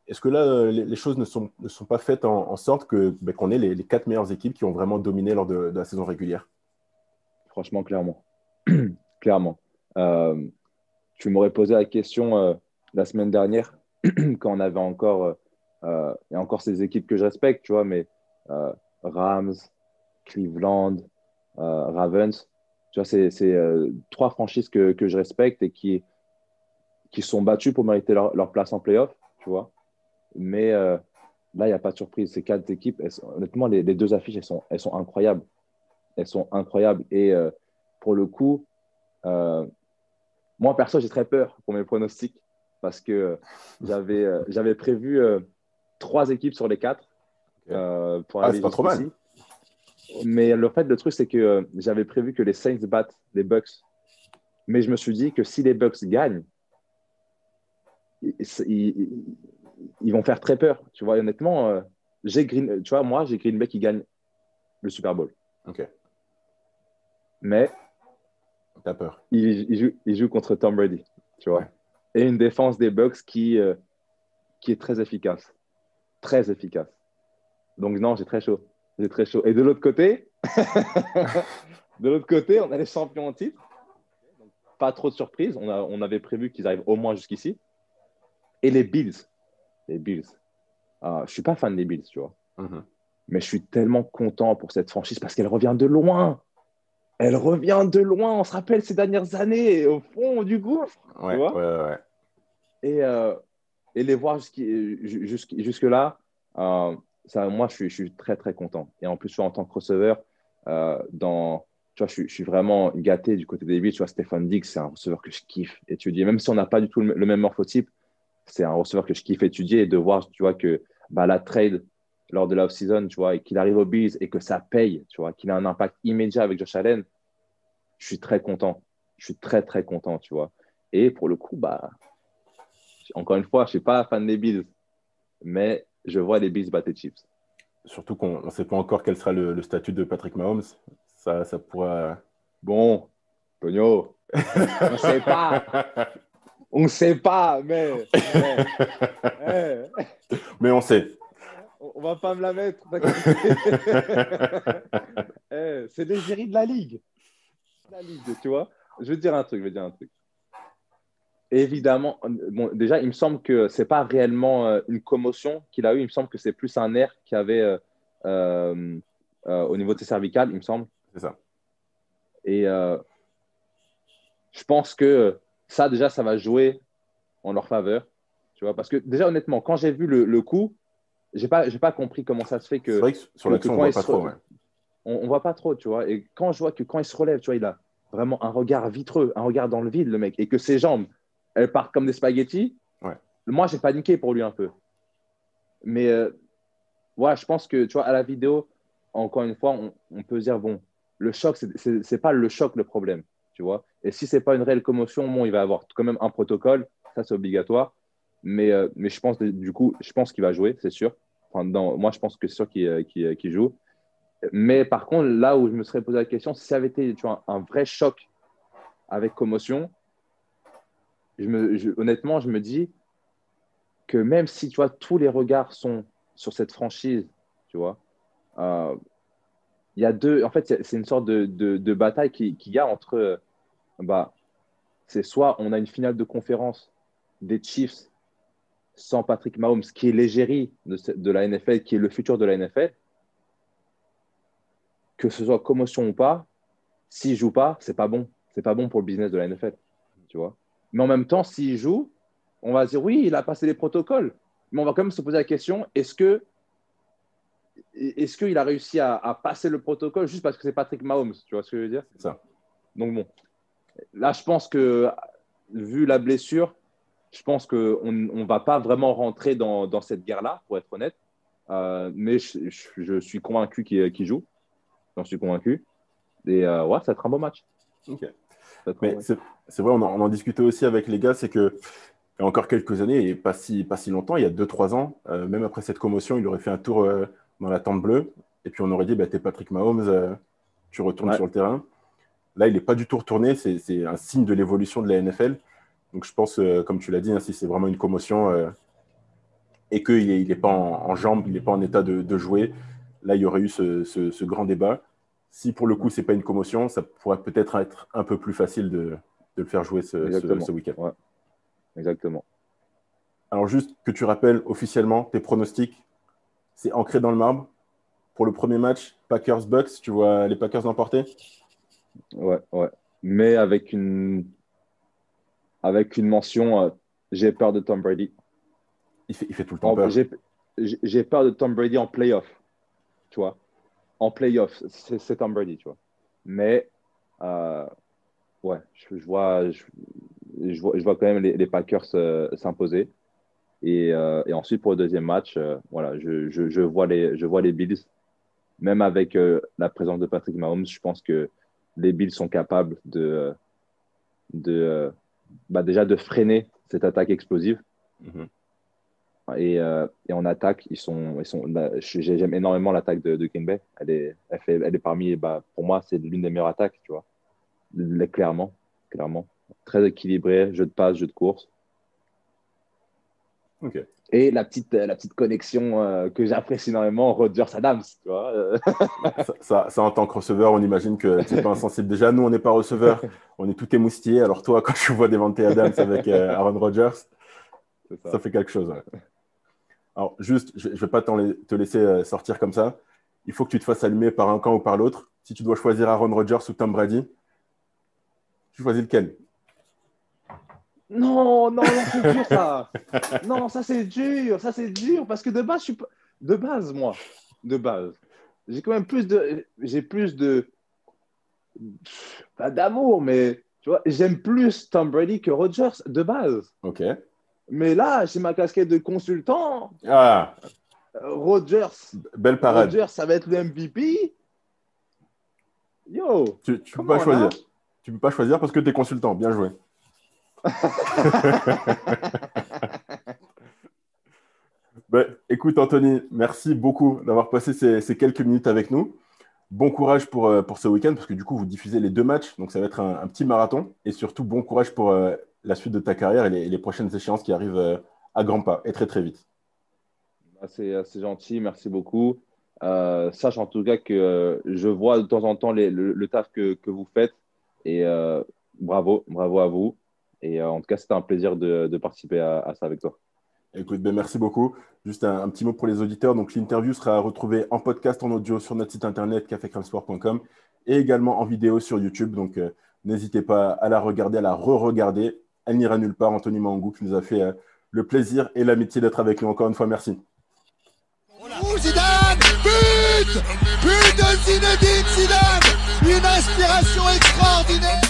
est-ce que là, les choses ne sont pas faites en sorte qu'on ait les 4 meilleures équipes qui ont vraiment dominé lors de la saison régulière? Franchement, clairement. Clairement. Euh, Tu m'aurais posé la question la semaine dernière, quand on avait encore, il y a encore ces équipes que je respecte, tu vois, mais euh, Rams, Cleveland, Ravens, tu vois, c'est 3 franchises que je respecte et qui sont battues pour mériter leur place en playoff, tu vois. Mais là, il n'y a pas de surprise. Ces 4 équipes, honnêtement, les 2 affiches, elles sont incroyables. Elles sont incroyables. Et pour le coup, euh, moi, perso, j'ai très peur pour mes pronostics parce que j'avais prévu 3 équipes sur les 4 Ok. pour Ah, arriver c'est pas trop mal. jusqu'ici. Mais le truc, c'est que j'avais prévu que les Saints battent les Bucks. Mais je me suis dit que si les Bucks gagnent, ils, ils- ils vont faire très peur. Tu vois, et honnêtement, tu vois, moi, j'ai Green Bay qui gagne le Super Bowl. Ok, Mais t'as peur. il joue contre Tom Brady, tu Ouais. vois. Et une défense des Bucks qui est très efficace. Très efficace. Donc non, j'ai très chaud. J'ai très chaud. Et de l'autre côté, de l'autre côté, on a les champions en titre. Donc, pas trop de surprises. On avait prévu qu'ils arrivent au moins jusqu'ici. Et les Bills. Les Bills. Je suis pas fan des Bills, tu vois. Mhm. Mais je suis tellement content pour cette franchise parce qu'elle revient de loin. Elle revient de loin. On se rappelle ces dernières années au fond du gouffre, tu Ouais, ouais, vois. ouais, ouais. Et, les voir jusque-là, moi, je suis très, très content. Et en plus, tu vois, en tant que receveur, tu vois, je suis vraiment gâté du côté des Bills. Tu vois, Stéphane Diggs, c'est un receveur que je kiffe étudier. Même si on n'a pas du tout le même morphotype, c'est un receveur que je kiffe étudier et de voir, tu vois, que bah, la trade lors de l'off-season, tu vois, et qu'il arrive aux Bills et que ça paye, tu vois, qu'il a un impact immédiat avec Josh Allen, je suis très content. Je suis très, très content, tu vois. Et pour le coup, bah, encore une fois, je ne suis pas fan des Bills, mais je vois les Bills battre les Chiefs. Surtout qu'on ne sait pas encore quel sera le statut de Patrick Mahomes. Ça pourra. Bon, Tonio, on ne sait pas. On ne sait pas, mais bon. Eh, Mais on sait. on va pas me la mettre. C'est l'égérie de la ligue. La ligue, tu vois. Je vais te dire un truc, je vais te dire un truc. Évidemment, bon, déjà, il me semble que c'est pas réellement une commotion qu'il a eu. Il me semble que c'est plus un nerf qu'il avait euh, au niveau de ses cervicales, il me semble. C'est ça. Et je pense que ça, déjà, ça va jouer en leur faveur. Tu vois, parce que déjà, honnêtement, quand j'ai vu le coup, j'ai pas compris comment ça se fait C'est vrai que sur que l'action, on quand voit il pas trop. Ouais. on voit pas trop, tu vois. Et quand je vois que quand il se relève, tu vois, il a vraiment un regard vitreux, un regard dans le vide, le mec, et que ses jambes, elles partent comme des spaghettis. Ouais. Moi, j'ai paniqué pour lui un peu. Mais ouais, je pense que, tu vois, à la vidéo, encore une fois, on peut dire, bon, le choc, c'est pas le choc le problème, tu vois. Et si c'est pas une réelle commotion, bon, il va avoir quand même un protocole, ça c'est obligatoire. Mais je pense, du coup, je pense qu'il va jouer, c'est sûr. Enfin, moi, je pense que c'est sûr qu'il joue. Mais par contre, là où je me serais posé la question, si ça avait été, tu vois, un vrai choc avec commotion, honnêtement, je me dis que même si, tu vois, tous les regards sont sur cette franchise, tu vois, euh, il y a deux. En fait, c'est une sorte de bataille qu'il y a entre. Bah, c'est soit on a une finale de conférence des Chiefs sans Patrick Mahomes, qui est l'égérie de la NFL, qui est le futur de la NFL, que ce soit commotion ou pas, s'il joue pas, c'est pas bon. C'est pas bon pour le business de la NFL, tu vois. Mais en même temps, s'il joue, on va dire oui, il a passé les protocoles. Mais on va quand même se poser la question est-ce qu'il a réussi à passer le protocole juste parce que c'est Patrick Mahomes, tu vois ce que je veux dire? C'est ça. Donc bon, là, je pense que, vu la blessure, je pense qu'on ne va pas vraiment rentrer dans cette guerre-là, pour être honnête. Mais je suis convaincu qu'il joue. J'en suis convaincu. Et ouais, ça va être un bon match. Ok. Ça va être un bon Mais match. c'est vrai, on en discutait aussi avec les gars, c'est que il y a encore quelques années, et pas si longtemps, il y a 2 3 ans, même après cette commotion, il aurait fait un tour dans la tente bleue, et puis on aurait dit, bah, t'es Patrick Mahomes, tu retournes Ouais. sur le terrain. Là, il n'est pas du tout retourné, c'est un signe de l'évolution de la NFL. Donc je pense, comme tu l'as dit, hein, si c'est vraiment une commotion, et qu'il n'est pas en jambes, il n'est pas en état de jouer, là, il y aurait eu ce grand débat. Si pour le coup, ce n'est pas une commotion, ça pourrait peut-être être un peu plus facile de le faire jouer ce week-end. Ouais. Exactement. Alors, juste que tu rappelles officiellement tes pronostics, c'est ancré dans le marbre. Pour le premier match, Packers-Bucks, tu vois les Packers l'emporter? Ouais. Mais avec une mention, j'ai peur de Tom Brady. Il fait tout le temps peur. J'ai peur de Tom Brady en playoff, tu vois. En playoff, c'est Tom Brady, tu vois. Mais, ouais, je vois quand même les Packers s'imposer. Et ensuite, pour le deuxième match, voilà, je vois les Bills. Même avec la présence de Patrick Mahomes, je pense que les Bills sont capables déjà de freiner cette attaque explosive. Mm-hmm. Et en attaque, j'aime énormément l'attaque de Green Bay. Elle est parmi, pour moi, c'est l'une des meilleures attaques, tu vois. Clairement. Très équilibrée, jeu de passe, jeu de course. Okay. Et la petite connexion que j'apprécie énormément, Rodgers-Adams, tu vois. ça, en tant que receveur, on imagine que tu n'es pas insensible. Déjà, nous, on n'est pas receveur, on est tout émoustillé. Alors toi, quand tu vois Davante Adams avec Aaron Rodgers, ça fait quelque chose. Ouais. Alors, juste, je ne vais pas te laisser sortir comme ça. Il faut que tu te fasses allumer par un camp ou par l'autre. Si tu dois choisir Aaron Rodgers ou Tom Brady, tu choisis lequel? Non, c'est dur ça. Non, ça c'est dur, parce que de base, j'ai quand même plus pas d'amour, mais tu vois, j'aime plus Tom Brady que Rodgers de base. Ok. Mais là, j'ai ma casquette de consultant. Ah. Rodgers. Belle parade. Rodgers, ça va être le MVP. Yo. Tu peux pas choisir. Tu peux pas choisir parce que tu es consultant. Bien joué. Écoute, Anthony, merci beaucoup d'avoir passé ces quelques minutes avec nous. Bon courage pour ce week-end, parce que du coup, vous diffusez les 2 matchs, donc ça va être un petit marathon. Et surtout, bon courage pour la suite de ta carrière et les prochaines échéances qui arrivent à grands pas et très, très vite. C'est gentil, merci beaucoup. Sache en tout cas que je vois de temps en temps le taf que vous faites. Et bravo à vous. Et en tout cas, c'était un plaisir de participer à ça avec toi. Écoute, merci beaucoup. Juste un petit mot pour les auditeurs. Donc, l'interview sera retrouvée en podcast, en audio sur notre site internet cafecramsport.com et également en vidéo sur YouTube. Donc, n'hésitez pas à la regarder, à la re-regarder. Elle n'ira nulle part. Anthony Mangou qui nous a fait le plaisir et l'amitié d'être avec nous. Encore une fois, merci. Zidane, but de Zinedine Zidane, une inspiration extraordinaire.